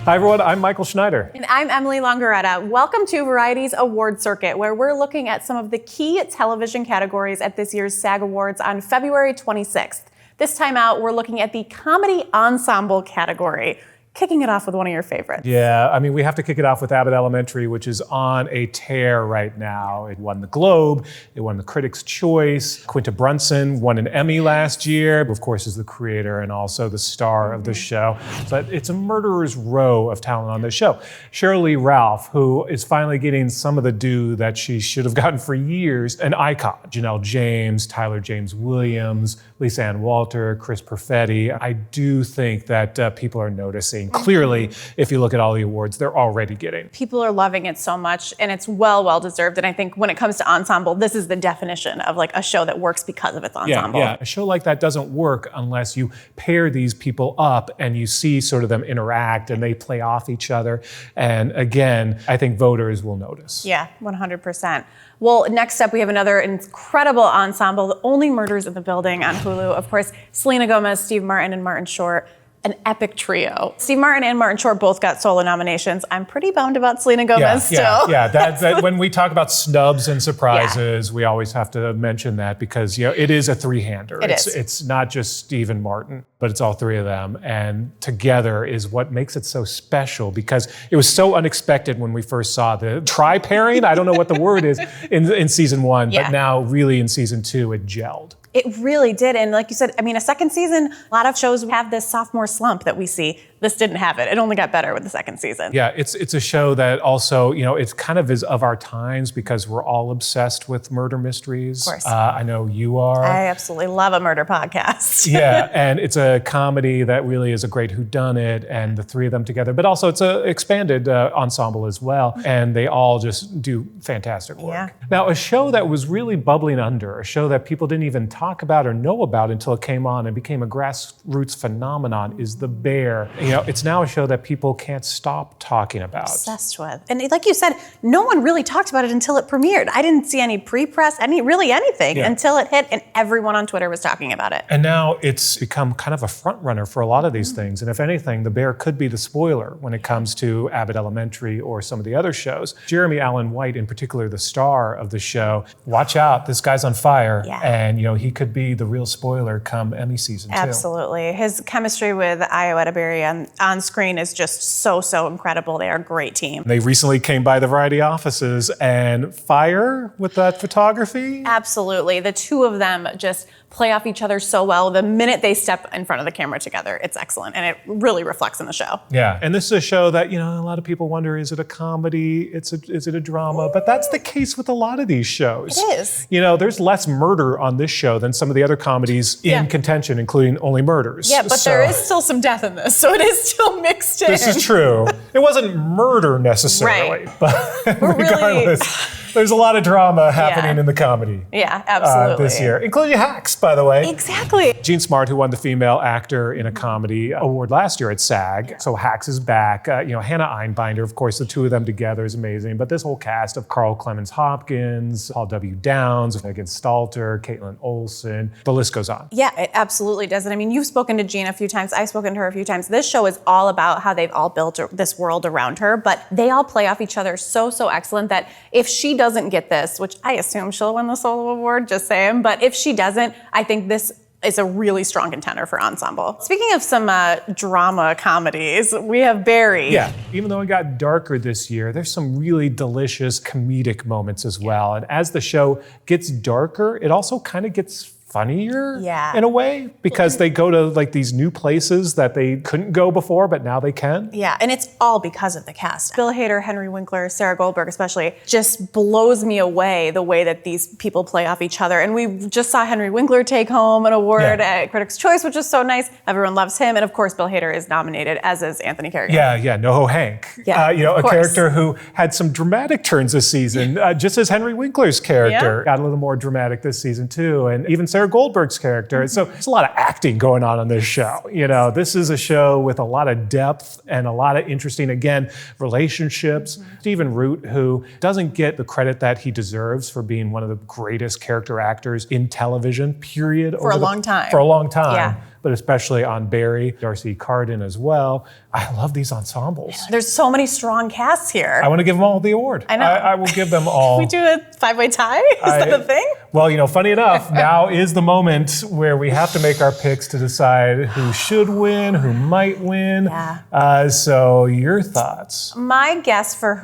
Hi everyone, I'm Michael Schneider. And I'm Emily Longeretta. Welcome to Variety's Award Circuit, where we're looking at some of the key television categories at this year's SAG Awards on February 26th. This time out, we're looking at the Comedy Ensemble category. Kicking it off with one of your favorites. Yeah, I mean, we have to kick it off with Abbott Elementary, which is on a tear right now. It won the Globe, it won the Critics' Choice. Quinta Brunson won an Emmy last year, of course, is the creator and also the star of the show. But it's a murderer's row of talent on this show. Shirley Ralph, who is finally getting some of the due that she should have gotten for years, an icon. Janelle James, Tyler James Williams, Lisa Ann Walter, Chris Perfetti. I do think that people are noticing. Clearly, if you look at all the awards, they're already getting. People are loving it so much, and it's well deserved. And I think when it comes to ensemble, this is the definition of like a show that works because of its ensemble. Yeah. A show like that doesn't work unless you pair these people up and you see sort of them interact and they play off each other. And again, I think voters will notice. Yeah, 100%. Well, next up, we have another incredible ensemble, The Only Murders in the Building on Hulu. Of course, Selena Gomez, Steve Martin, and Martin Short. An epic trio. Steve Martin and Martin Short both got solo nominations. I'm pretty bummed about Selena Gomez still. Yeah. That when we talk about snubs and surprises, we always have to mention that because it is a three-hander. It's not just Steve and Martin, but it's all three of them. And together is what makes it so special because it was so unexpected when we first saw the tri-pairing. I don't know what the word is in season one, but now really in season two, it gelled. It really did. And like you said, I mean, a second season, a lot of shows have this sophomore slump that we see. This didn't have it. It only got better with the second season. Yeah, it's a show that also, it kind of is of our times because we're all obsessed with murder mysteries. Of course. I know you are. I absolutely love a murder podcast. Yeah, and it's a comedy that really is a great whodunit and the three of them together. But also it's an expanded ensemble as well. And they all just do fantastic work. Yeah. Now, a show that was really bubbling under, a show that people didn't even talk about or know about until it came on and became a grassroots phenomenon is The Bear. It's now a show that people can't stop talking about. Obsessed with. And like you said, no one really talked about it until it premiered. I didn't see any pre-press, anything until it hit and everyone on Twitter was talking about it. And now it's become kind of a front runner for a lot of these things. And if anything, The Bear could be the spoiler when it comes to Abbott Elementary or some of the other shows. Jeremy Allen White, in particular, the star of the show, watch out, this guy's on fire. Yeah. And he could be the real spoiler come Emmy season 2. Absolutely. His chemistry with Ayo Edebiri on screen is just so incredible. They are a great team. They recently came by the Variety offices and fire with that photography. Absolutely. The two of them just play off each other so well. The minute they step in front of the camera together, it's excellent. And it really reflects in the show. Yeah. And this is a show that, a lot of people wonder, is it a comedy? Is it a drama? But that's the case with a lot of these shows. It is. There's less murder on this show than some of the other comedies in contention, inclling Only Murders. Yeah, but there is still some death in this, so it is still mixed in. This is true. It wasn't murder necessarily, but regardless. There's a lot of drama happening in the comedy. Yeah, absolutely. This year, including Hacks, by the way. Exactly. Jean Smart, who won the Female Actor in a Comedy Award last year at SAG. Yeah. So Hacks is back. Hannah Einbinder, of course, the two of them together is amazing. But this whole cast of Carl Clemens Hopkins, Paul W. Downs, Megan Stalter, Caitlin Olsen, the list goes on. Yeah, it absolutely does. And I mean, you've spoken to Jean a few times. I've spoken to her a few times. This show is all about how they've all built this world around her, but they all play off each other so excellent that if she doesn't get this, which I assume she'll win the solo award, just saying, but if she doesn't, I think this is a really strong contender for ensemble. Speaking of some drama comedies, we have Barry. Yeah, even though it got darker this year, there's some really delicious comedic moments as well. And as the show gets darker, it also kind of gets funnier in a way because they go to like these new places that they couldn't go before, but now they can. Yeah, and it's all because of the cast. Bill Hader, Henry Winkler, Sarah Goldberg especially, just blows me away the way that these people play off each other. And we just saw Henry Winkler take home an award at Critics' Choice, which is so nice. Everyone loves him. And of course, Bill Hader is nominated, as is Anthony Carrigan. Yeah, NoHo Hank. Yeah, a character who had some dramatic turns this season, just as Henry Winkler's character got a little more dramatic this season too. And even Sarah Goldberg's character. So there's a lot of acting going on this show. This is a show with a lot of depth and a lot of interesting, again, relationships. Stephen Root, who doesn't get the credit that he deserves for being one of the greatest character actors in television, period. For a long time. For a long time. Yeah. but especially on Barry, Darcy Carden as well. I love these ensembles. There's so many strong casts here. I want to give them all the award. I know. I will give them all. We do a 5-way tie? Is that a thing? Well, funny enough, now is the moment where we have to make our picks to decide who should win, who might win. Yeah. So your thoughts? My pick for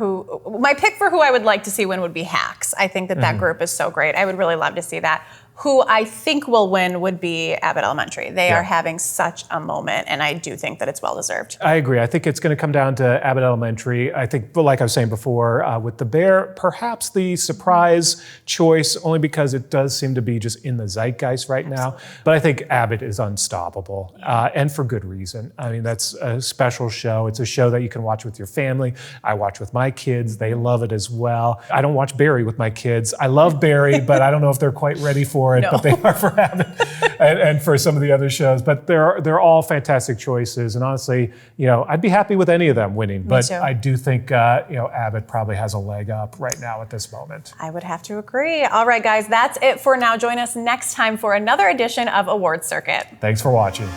who I would like to see win would be Hacks. I think that group is so great. I would really love to see that. Who I think will win would be Abbott Elementary. They are having such a moment, and I do think that it's well-deserved. I agree. I think it's going to come down to Abbott Elementary. I think, like I was saying before, with The Bear, perhaps the surprise choice, only because it does seem to be just in the zeitgeist right now. But I think Abbott is unstoppable, and for good reason. I mean, that's a special show. It's a show that you can watch with your family. I watch with my kids. They love it as well. I don't watch Barry with my kids. I love Barry, but I don't know if they're quite ready for it, but they are for Abbott and for some of the other shows. But they're all fantastic choices. And honestly, I'd be happy with any of them winning. But I do think, Abbott probably has a leg up right now at this moment. I would have to agree. All right, guys, that's it for now. Join us next time for another edition of Awards Circuit. Thanks for watching.